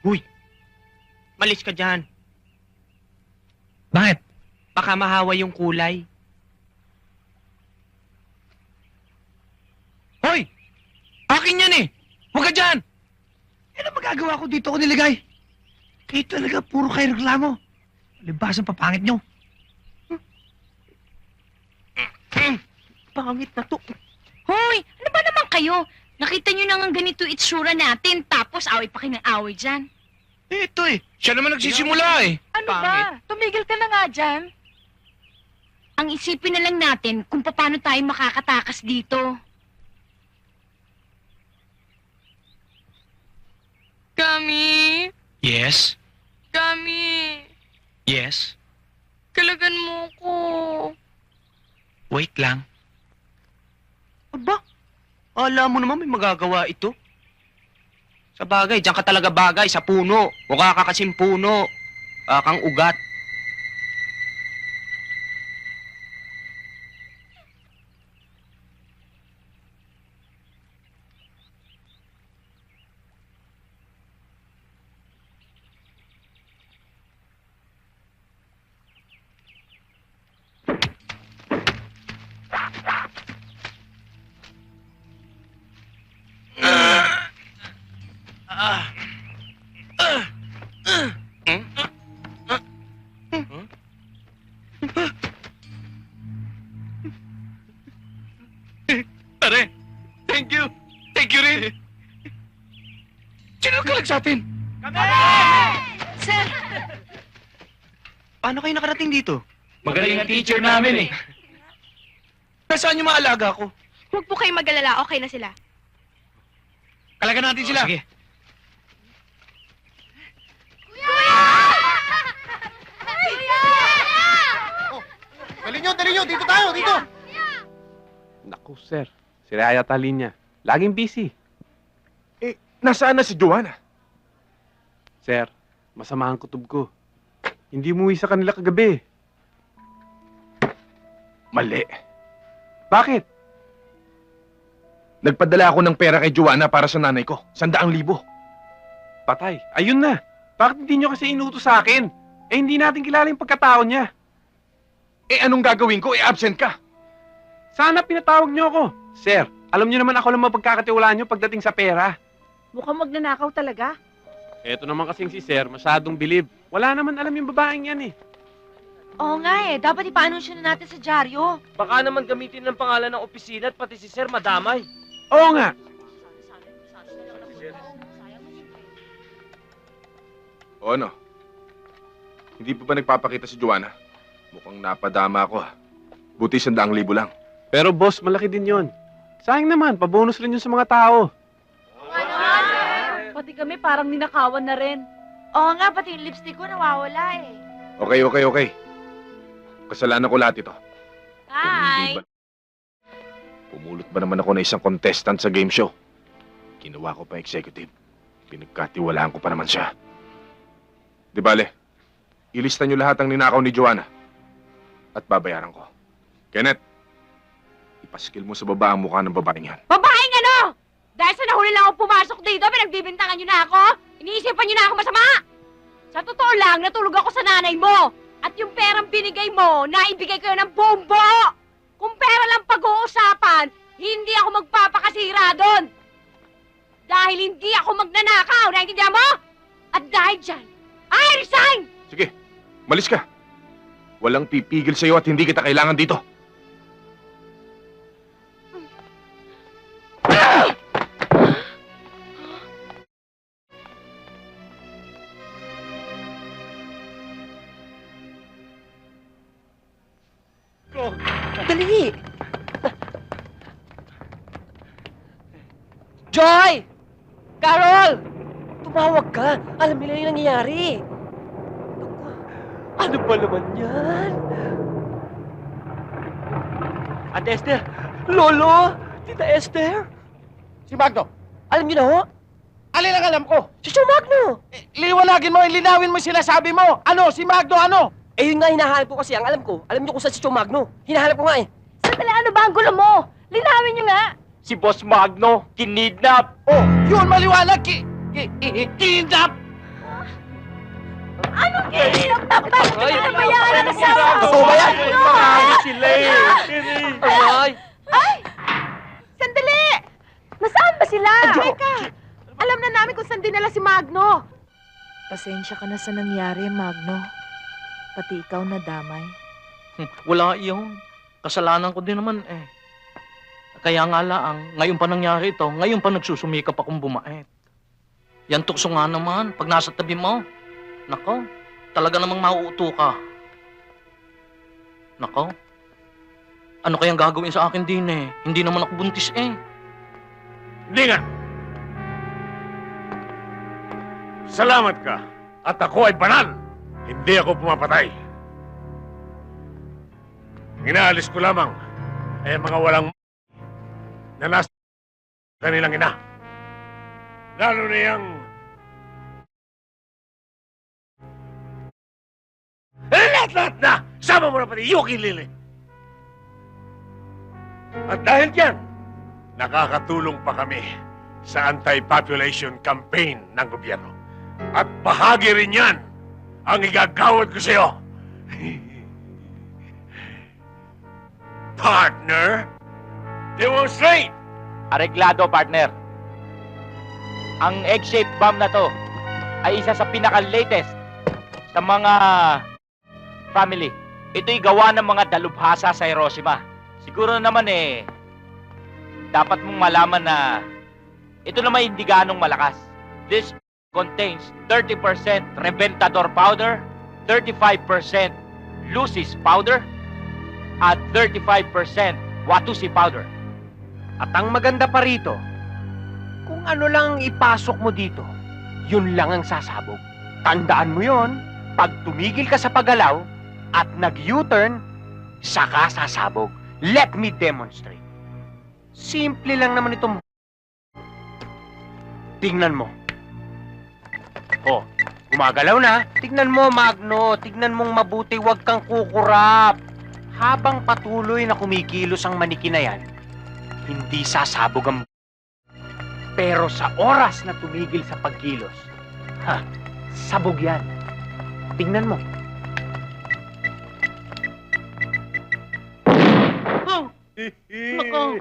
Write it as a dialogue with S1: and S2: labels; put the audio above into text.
S1: Huy! Malis ka dyan.
S2: Bakit?
S1: Baka mahawa yung kulay.
S2: Hoy! Akin yan eh! Huwag ka dyan!
S3: Ano magagawa ko dito ko nilagay? Kayo talaga, puro kayo reklamo. Libasan papangit nyo.
S1: Pangit na to.
S4: Hoy, ano ba naman kayo? Nakita nyo na nga ganito itsura natin, tapos away pa kayo ng away dyan.
S2: Eh, ito eh. Siya naman nagsisimula eh.
S4: Ano
S1: Pangit.
S4: ba? Tumigil ka na nga dyan. Ang isipin na lang natin kung paano tayo makakatakas dito.
S5: Kami,
S2: Yes?
S5: kami,
S2: Yes?
S5: kalagan mo ko.
S2: Wait lang.
S1: Aba, alam mo naman may magagawa ito. Sa bagay, diyan ka talaga bagay, sa puno. Mukha ka kasing puno. Kang ugat.
S2: Pare, thank you. Thank you rin. Sino nagkalag sa atin?
S4: Sir,
S1: Paano kayo nakarating dito?
S2: Magaling ang teacher namin eh. Nasaan yung mga alaga ko?
S5: Huwag po kayo mag-alala, okay na sila.
S2: Kalagan natin sila. Sige.
S3: Dali nyo, dito tayo, dito!
S6: Naku, sir. Si Raya Talinya. Laging busy.
S3: Nasaan na si Joanna?
S6: Sir, masama ang kutob ko. Hindi umuwi sa kanila kagabi.
S3: Mali.
S6: Bakit?
S3: Nagpadala ako ng pera kay Joanna para sa nanay ko. 100,000.
S6: Patay. Ayun na. Bakit hindi nyo kasi inutos sa akin? Eh, hindi natin kilala yung pagkatao niya.
S3: Eh, anong gagawin ko? Eh, absent ka.
S6: Sana pinatawag nyo ako. Sir, alam nyo naman ako lang mapagkakatiwalaan nyo pagdating sa pera.
S5: Mukhang magnanakaw talaga.
S6: Eto naman kasing si Sir, masyadong bilib. Wala naman alam yung babaeng yan eh.
S5: Oo nga eh, dapat ipa-anunsyo na natin sa dyaryo.
S7: Baka naman gamitin ng pangalan ng opisina at pati si Sir madamay.
S6: Oo nga.
S3: O ano? Hindi pa ba nagpapakita si Joanna? Mukhang napadama ako ha. Buti 100,000 lang.
S6: Pero boss, malaki din yon. Sayang naman, pabonus rin yun sa mga tao.
S5: Pati kami parang ninakawan na rin. Oo nga, pati yung lipstick ko nawawala eh.
S3: Okay. Kasalanan ko lahat ito.
S5: Hi!
S3: Hindi ba- Pumulot ba naman ako na isang contestant sa game show? Ginawa ko pa executive. Pinagkatiwalaan ko pa naman siya. Di bale, ilista niyo lahat ang ninakaw ni Joanna. At babayaran ko. Kenneth, ipaskil mo sa baba ang mukha ng babaeng yan.
S5: Babaeng ano? Dahil sa nahuli lang ako pumasok dito, pinagbibintangan niyo na ako? Iniisipan niyo na ako masama? Sa totoo lang, natulog ako sa nanay mo. At yung perang binigay mo, naibigay ko yun ng bombo! Kung pera lang pag-uusapan, hindi ako magpapakasira doon! Dahil hindi ako magnanakaw, naiintindihan mo? At dahil dyan, I resign!
S3: Sige, malis ka. Walang pipigil sa'yo at hindi kita kailangan dito.
S7: Dali! Joy! Carol! Tumawag ka! Alam nila yung nangyayari! Ano ba naman yan? Ate Esther! Lolo! Tita Esther!
S8: Si Magno,
S7: Alam niyo na ho?
S8: alin ang alam ko?
S7: Si Joe Magno!
S8: Liwanagin mo, linawin mo yung sinasabi mo. Ano, si Magno, ano?
S7: Eh yun nga hinahanap ko kasi ang alam ko. Alam niyo kung saan si Joe Magno? Hinahanap ko nga eh.
S5: Sandali, ano ba ang gulo mo? Linawin niyo nga!
S7: Si Boss Magno, kinidnap!
S8: Oh, yun, maliwanag. Kidnap.
S7: Aray!
S5: Nabayaan na siya!
S7: Totoo ba yan?
S2: Sila eh.
S7: Aray!
S5: Sandali! Nasaan ba sila? Teka! Alam na namin kung saan dinala si Magno.
S9: Pasensya ka na sa nangyari, Magno. Pati ikaw nadamay.
S7: Wala iyon. Kasalanan ko din naman eh. Kaya nga lang, ngayon pa nangyari ito, ngayon pa nagsusumikap akong bumait. Yan tukso nga naman, pag nasa tabi mo. Nako, talaga namang mauuto ka. Nako, ano kayang gagawin sa akin din eh? Hindi naman ako buntis eh.
S3: Hindi nga. Salamat ka. At ako ay banal. Hindi ako pumapatay. Inaalis ko lamang ay ang mga walang na nasa kanilang ina. Lalo na yung lahat na! Sama mo na pati Yuki Lili! At dahil dyan, nakakatulong pa kami sa anti-population campaign ng gobyerno. At bahagi rin yan ang igagawad ko sa'yo. Partner, demonstrate!
S8: Areglado, partner. Ang egg-shaped bomb na to ay isa sa pinaka-latest sa mga family. Ito'y gawa ng mga dalubhasa sa Hiroshima. Siguro naman eh, dapat mong malaman na ito naman hindi ganong malakas. This contains 30% Reventador powder, 35% Lucis powder, at 35% Watusi powder.
S1: At ang maganda pa rito, kung ano lang ang ipasok mo dito, yun lang ang sasabog. Tandaan mo yon, pag tumigil ka sa paggalaw at nag-U-turn, saka sasabog. Let me demonstrate. Simple lang naman itong... Tingnan mo. Oh, gumagalaw na. Tignan mo, Magno. Tignan mong mabuti, huwag kang kukurap. Habang patuloy na kumikilos ang maniki na yan, hindi sasabog ang... Pero sa oras na tumigil sa pagkilos, sabog yan. Tingnan mo.
S7: Nako,